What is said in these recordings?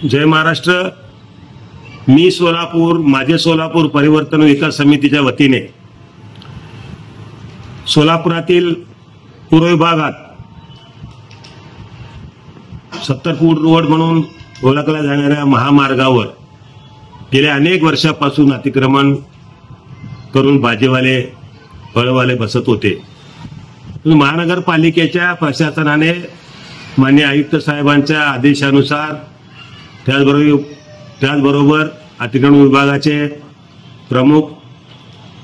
जय महाराष्ट्र। मी सोलापूर माझे सोलापूर परिवर्तन विकास समितीच्या वतीने सोलापुरातील पूर्व विभागात 70 फूट रोड म्हणून ओळखल्या जाणाऱ्या महामार्गावर गेल्या अनेक वर्षापासून अतिक्रमण करून भाजीवाले फळवाले बसत होते। महानगरपालिकेच्या प्रशासनाने माननीय आयुक्त साहेबांच्या आदेशानुसार त्याचबरोबर अतिक्रमण विभागाचे प्रमुख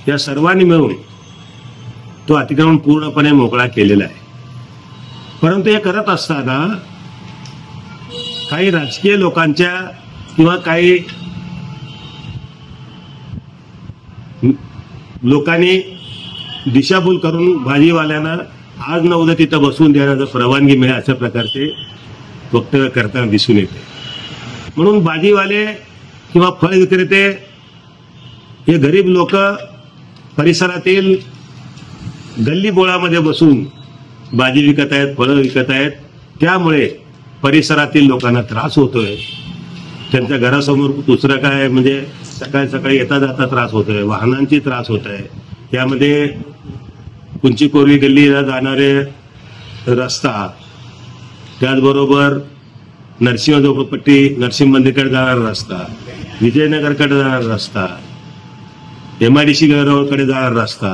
या सर्वांनी मिळून तो अतिक्रमण पूर्णपणे मोकळा केलेला आहे। परंतु हे करत असताना काही राजकीय लोकांच्या किंवा काही लोकांनी दिशाभूल करून भाजीवाल्यांना आज न उद्या तिथं बसून देण्याची परवानगी मिळेल अशा प्रकारचे वक्तव्य करताना दिसून येते। म्हणून भाजीवाले किंवा फळ विक्रेते हे गरीब लोक परिसरातील गल्ली बोळामध्ये बसून भाजी विकत आहेत, फळं विकत आहेत। त्यामुळे परिसरातील लोकांना त्रास होतोय। त्यांच्या घरासमोर दुसरं काय म्हणजे सकाळी सकाळी येता जाता त्रास होतोय, वाहनांची त्रास होत आहे। त्यामध्ये कुंची कोरवी गल्लीला जाणारे रस्ता, त्याचबरोबर नरसिंह झोपडपट्टी नरसिंह मंदिरकडे जाणारा रस्ता, विजयनगरकडे जाणारा रस्ता, MIDC रोडकडे जाणारा रस्ता,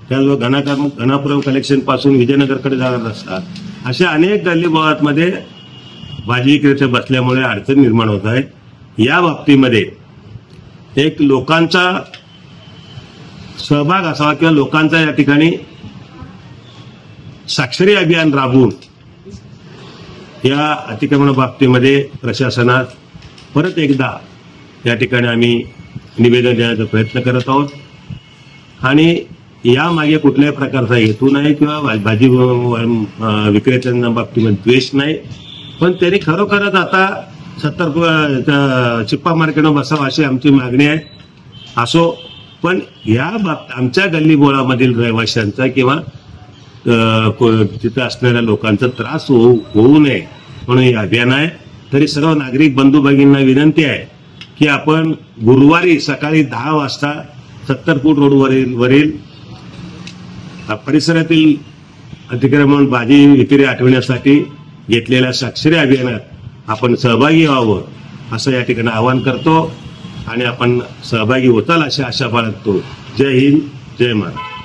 त्याचबरोबर घनापुरम कलेक्शन पासून विजयनगरकडे जाणारा रस्ता, अशा अनेक गल्लीबोळांमध्ये भाजी विक्रेते बसल्यामुळे अडचण निर्माण होत आहे। या बाबतीमध्ये एक लोकांचा सहभाग असावा किंवा लोकांचा या ठिकाणी साक्षरी अभियान राबवून या अतिक्रमण बाबतीमध्ये प्रशासनात परत एकदा या ठिकाणी आम्ही निवेदन देण्याचा प्रयत्न करत आहोत। आणि यामागे कुठल्याही प्रकारचा हेतू नाही किंवा भाजी विक्रेत्यांना बाबतीमध्ये द्वेष नाही, पण त्यांनी खरोखरच आता 70 चिप्पा मार्केटवर बसावं अशी आमची मागणी आहे। असो, पण या आमच्या गल्ली बोळामधील रहिवाशांचा किंवा तिथे असणाऱ्या लोकांचा त्रास होऊ नये म्हणून हे अभियान आहे। तरी सर्व नागरिक बंधू भगिनींना विनंती आहे की आपण गुरुवारी सकाळी 10 वाजता 70 फूट रोडवरील परिसरातील अतिक्रमण भाजी विक्री हटविण्यासाठी घेतलेल्या साक्षरी अभियानात आपण सहभागी व्हावं असं या ठिकाणी आवाहन करतो आणि आपण सहभागी होताल अशी आशा बाळगतो। जय हिंद, जय महाराष्ट्र।